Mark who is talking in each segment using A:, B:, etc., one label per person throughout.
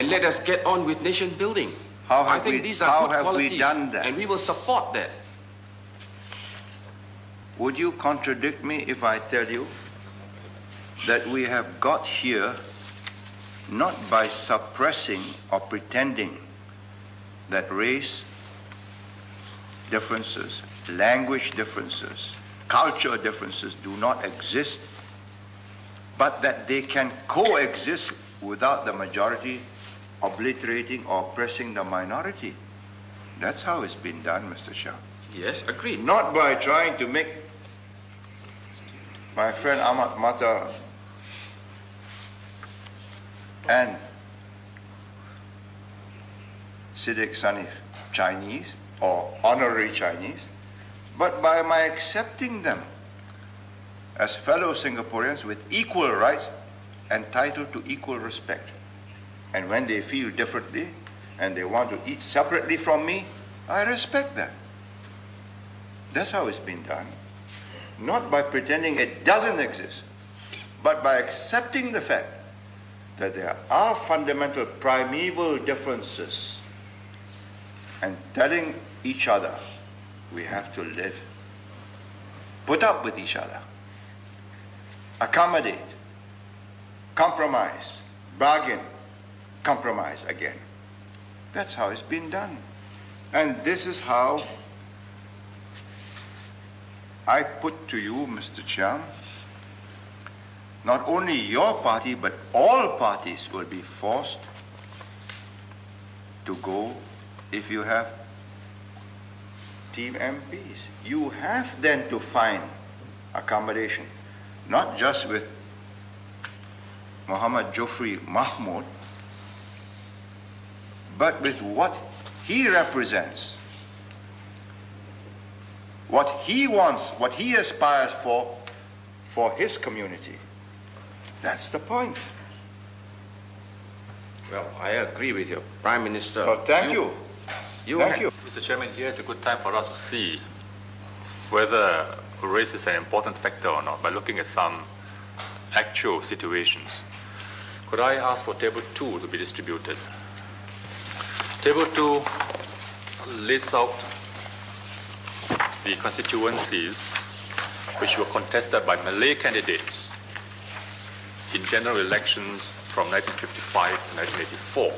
A: And let us get on with nation building. I think these are good qualities, and we will support that.
B: Would you contradict me if I tell you that we have got here not by suppressing or pretending that race differences, language differences, culture differences do not exist, but that they can coexist without the majority obliterating or oppressing the minority? That's how it's been done, Mr. Shah.
A: Yes, agreed.
B: Not by trying to make my friend Ahmad Mata and Siddiq Sanif Chinese or honorary Chinese, but by my accepting them as fellow Singaporeans with equal rights, entitled to equal respect. And when they feel differently and they want to eat separately from me, I respect that. That's how it's been done. Not by pretending it doesn't exist, but by accepting the fact that there are fundamental primeval differences and telling each other we have to live, put up with each other, accommodate, compromise, bargain, compromise again. That's how it's been done. And this is how I put to you, Mr. Chiang, not only your party, but all parties will be forced to go if you have team MPs. You have then to find accommodation, not just with Muhammad Jofri Mahmood, but with what he represents, what he wants, what he aspires for his community. That's the point.
A: Well, I agree with you, Prime Minister.
B: Well, thank you. Thank you.
C: Mr. Chairman, here is a good time for us to see whether race is an important factor or not by looking at some actual situations. Could I ask for Table 2 to be distributed? Table 2 lists out the constituencies which were contested by Malay candidates in general elections from 1955 to 1984.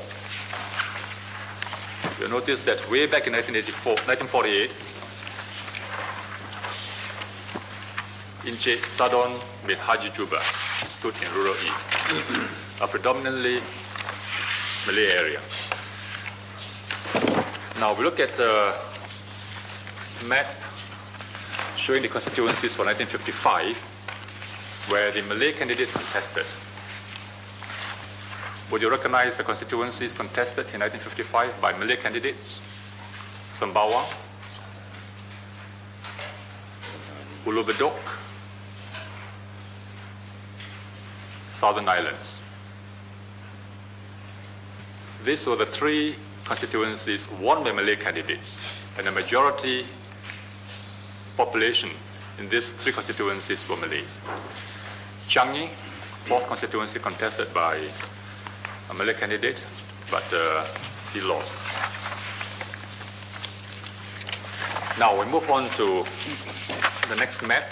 C: You'll notice that way back in 1948, Encik Sadon bin Haji Juba stood in rural east, a predominantly Malay area. Now we look at the map showing the constituencies for 1955, where the Malay candidates contested. Would you recognize the constituencies contested in 1955 by Malay candidates? Sembawang, Ulu Bedok, Southern Islands. These were the three constituencies won by Malay candidates, and the majority population in these three constituencies were Malays. Changi, fourth constituency contested by a Malay candidate, but he lost. Now we move on to the next map,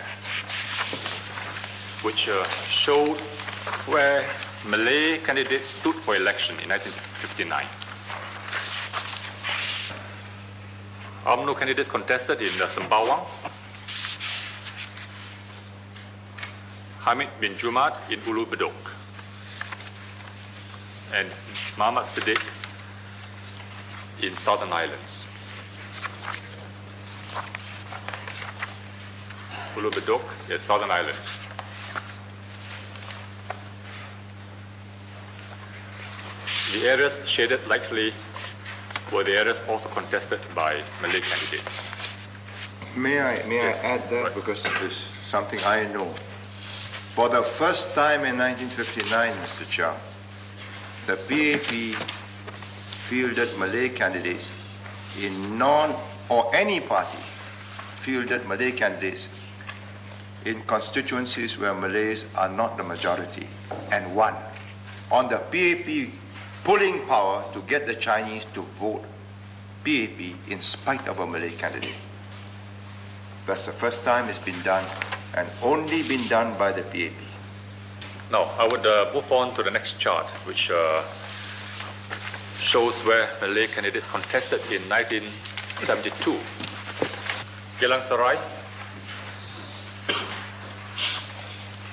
C: which showed where Malay candidates stood for election in 1959. UMNO candidates contested in Sembawang, Hamid bin Jumaat in Ulu Bedok, and Muhammad Siddiq in Southern Islands. Ulu Bedok, yes, Southern Islands. The areas shaded lightly were the areas also contested by Malay candidates.
B: May I add that, right, because it's something I know. For the first time in 1959, Mr. Chow, the PAP fielded Malay candidates in any party fielded Malay candidates in constituencies where Malays are not the majority, and won. On the PAP pulling power to get the Chinese to vote PAP in spite of a Malay candidate. That's the first time it's been done, and only been done by the PAP.
C: Now, I would move on to the next chart, which shows where Malay candidates contested in 1972. Geylang Serai,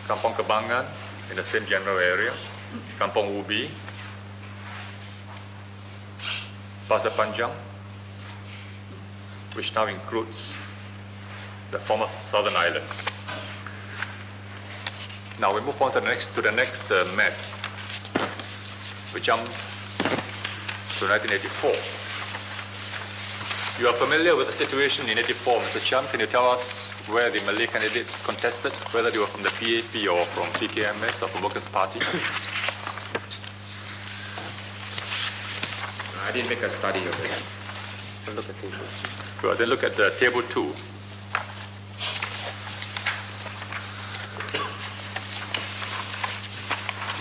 C: Kampong Kembangan in the same general area, Kampong Ubi, Pasir Panjang, which now includes the former Southern Islands. Now we move on to the next map. We jump to 1984. You are familiar with the situation in 84, Mr. Chiam. Can you tell us where the Malay candidates contested, whether they were from the PAP or from PKMS or from Workers' Party?
A: I didn't make a study of it.
C: Look at table. Well, then look at the table 2.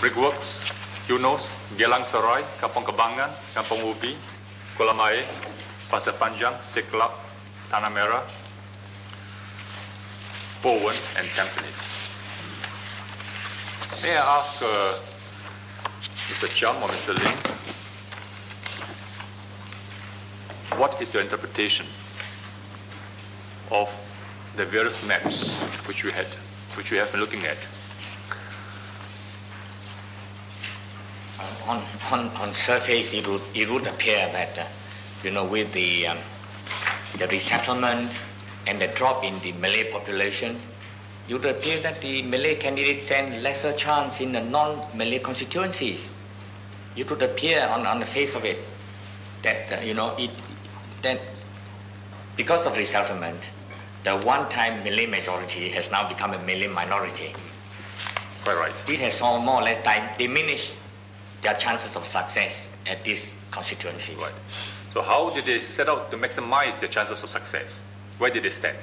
C: Brickworks, Eunos, Geylang Serai, Kampong Kembangan, Kampong Ubi, Kolam Air, Pasir Panjang, Siglap, Tanah Merah, Bowen, and Tampines. May I ask Mr. Chiam or Mr. Ling, what is your interpretation of the various maps which you have been looking at?
D: On surface, it would appear that, with the resettlement and the drop in the Malay population, it would appear that the Malay candidates stand lesser chance in the non-Malay constituencies. It would appear on the face of it that, that because of resettlement, the one-time Malay majority has now become a Malay minority.
C: Quite right.
D: It has more or less diminished their chances of success at these constituencies.
C: Right. So how did they set out to maximize their chances of success? Where did they stand?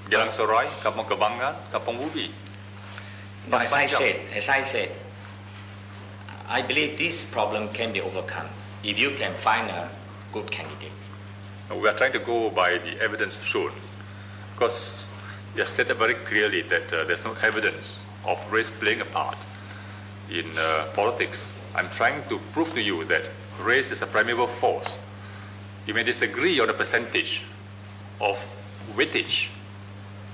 C: Geylang Serai, Kampong Kembangan, Kampong Ubi.
D: No, as I said, I believe this problem can be overcome if you can find a good candidate.
C: We are trying to go by the evidence shown, because you have stated very clearly that there's no evidence of race playing a part in politics. I'm trying to prove to you that race is a primeval force. You may disagree on the percentage of weightage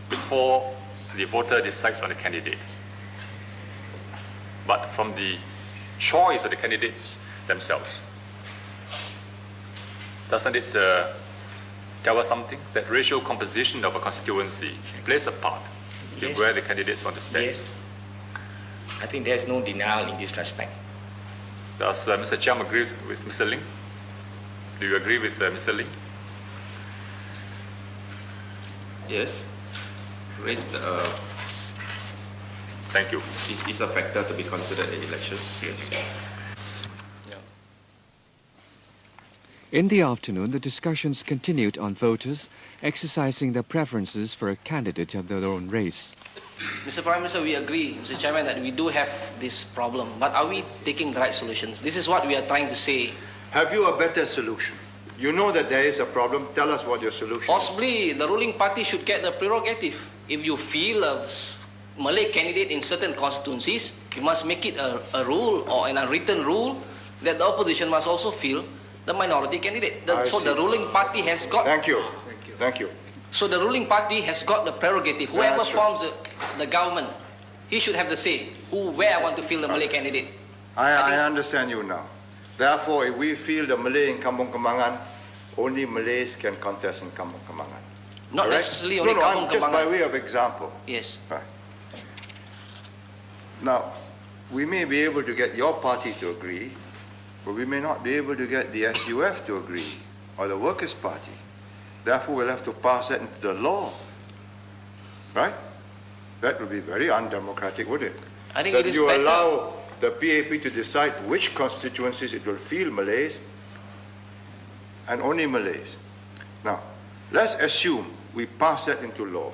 C: before the voter decides on the candidate. But from the choice of the candidates themselves, doesn't it tell us something? That racial composition of a constituency plays a part in where the candidates want to stand.
D: Yes. I think there's no denial in this respect.
C: Does Mr. Chiam agree with Mr. Ling? Do you agree with Mr. Ling?
A: Yes. Race
C: Thank you.
A: is a factor to be considered in elections. Yes.
E: In the afternoon, the discussions continued on voters exercising their preferences for a candidate of their own race.
F: Mr. Prime Minister, we agree, Mr. Chairman, that we do have this problem, but are we taking the right solutions? This is what we are trying to say.
B: Have you a better solution? You know that there is a problem. Tell us what your solution is.
F: Possibly, the ruling party should get the prerogative. If you feel a Malay candidate in certain constituencies, you must make it a rule or an unwritten rule that the opposition must also feel the minority candidate. So the ruling party has got...
B: Thank you. Thank you.
F: So the ruling party has got the prerogative. Whoever forms the government, he should have the say. Where I want to field the Malay candidate.
B: I understand you now. Therefore, if we field the Malay in Kampong Kembangan, only Malays can contest in Kampong Kembangan.
F: Not necessarily only Kampong Kembangan.
B: Just by way of example.
F: Yes.
B: Right. Now, we may be able to get your party to agree, but we may not be able to get the SUF to agree, or the Workers' Party. Therefore, we'll have to pass that into the law. Right? That would be very undemocratic, would it?
F: I think
B: that
F: it is
B: you
F: better.
B: allow the PAP to decide which constituencies it will field Malays, and only Malays. Now, let's assume we pass that into law.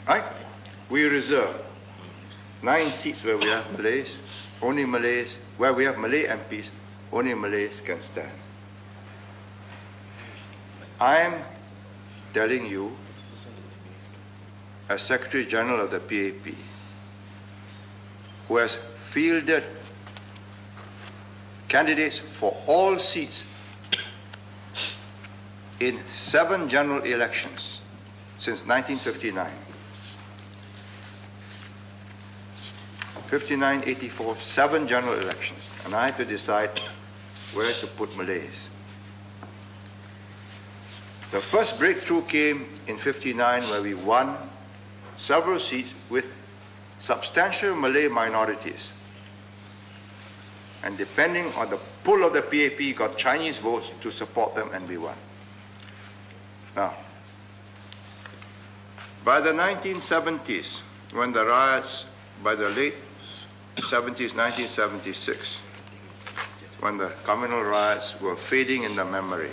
B: Right? We reserve. 9 seats where we have Malays, only Malays, where we have Malay MPs, only Malays can stand. I'm telling you, as Secretary General of the PAP, who has fielded candidates for all seats in 7 general elections since 1959. 59, 84, 7 general elections, and I had to decide where to put Malays. The first breakthrough came in 59, where we won several seats with substantial Malay minorities. And depending on the pull of the PAP, got Chinese votes to support them, and we won. Now, by the 1970s, when the riots, by the late 70s, 1976, when the communal riots were fading in the memory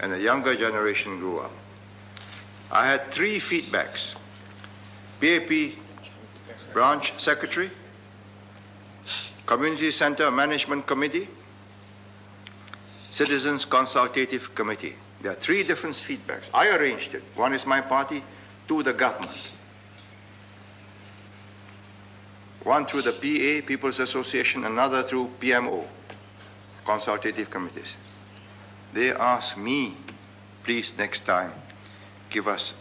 B: and the younger generation grew up, I had 3 feedbacks. PAP branch secretary, Community Center Management Committee, Citizens Consultative Committee. There are 3 different feedbacks. I arranged it. 1 is my party, 2 the government. 1 through the PA, People's Association, another through PMO, Consultative Committees. They asked me, please next time, give us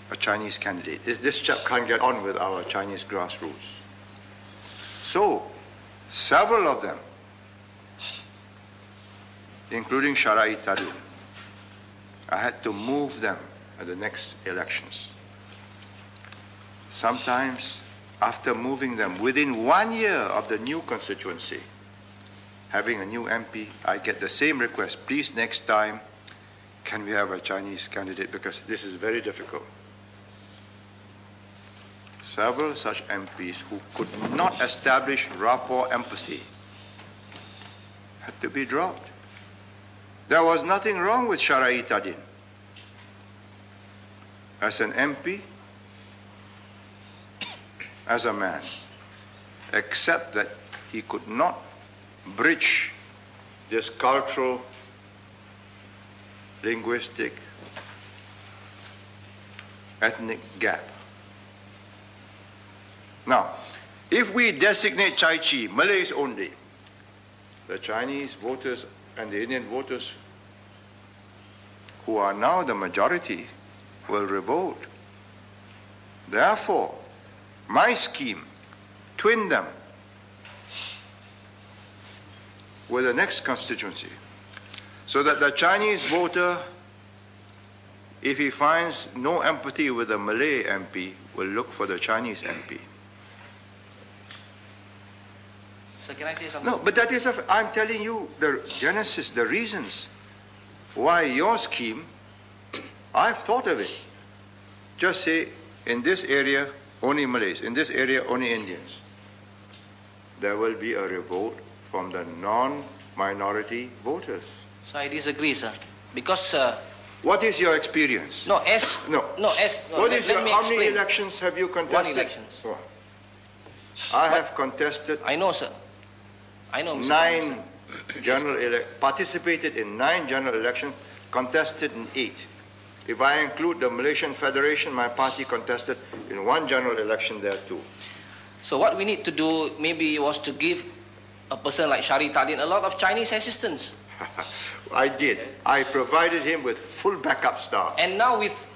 B: a Chinese candidate. This chap can't get on with our Chinese grassroots. So, several of them, including Sharai Tadin, I had to move them at the next elections. Sometimes, after moving them, within 1 year of the new constituency, having a new MP, I get the same request. Please, next time, can we have a Chinese candidate? Because this is very difficult. Several such MPs who could not establish rapport empathy had to be dropped. There was nothing wrong with Sharai Tadin. As an MP, as a man, except that he could not bridge this cultural, linguistic, ethnic gap. Now, if we designate Chai Chi, Malays only, the Chinese voters and the Indian voters, who are now the majority, will revolt. Therefore, my scheme, twin them with the next constituency, so that the Chinese voter, if he finds no empathy with the Malay MP, will look for the Chinese MP.
F: So can I say something?
B: No, but that is, I'm telling you the genesis, the reasons why your scheme, I've thought of it. Just say, in this area, only Malays. In this area, only Indians. There will be a revolt from the non-minority voters.
F: So I disagree, sir. Because...
B: what is your experience?
F: No, as...
B: No.
F: No, as... No,
B: what
F: let,
B: is
F: let
B: your,
F: me
B: how
F: explain.
B: many elections have you contested?
F: 1 elections.
B: Oh. I have contested...
F: I know, sir. I know, Mr.
B: 9 general participated in 9 general elections, contested in 8. If I include the Malaysian Federation, my party contested in 1 general election there too.
F: So what we need to do maybe was to give a person like Sharai Tadin a lot of Chinese assistance.
B: I did. I provided him with full backup staff.
F: And now with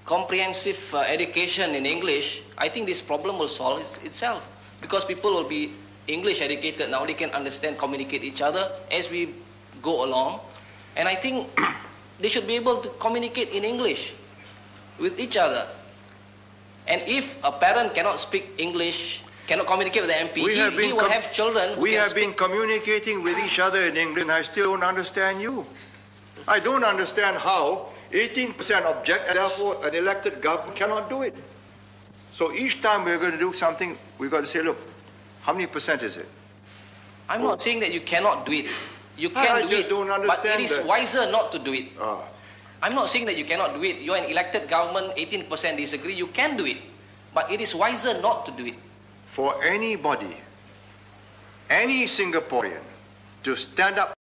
F: comprehensive education in English, I think this problem will solve itself. Because people will be English educated now, they can understand, communicate each other as we go along. And I think they should be able to communicate in English with each other. And if a parent cannot speak English, cannot communicate with the MP, he will have children who
B: We
F: can
B: have
F: speak.
B: been communicating with each other in English, and I still don't understand you. I don't understand how 18% object, and therefore an elected government cannot do it. So each time we're going to do something, we've got to say, look, how many percent is it?
F: I'm not saying that you cannot do it. You can do it,
B: don't
F: but it
B: understand
F: is
B: that.
F: wiser not to do it.
B: Ah.
F: I'm not saying that you cannot do it. You're an elected government, 18% disagree, you can do it. But it is wiser not to do it.
B: for anybody, any Singaporean, to stand up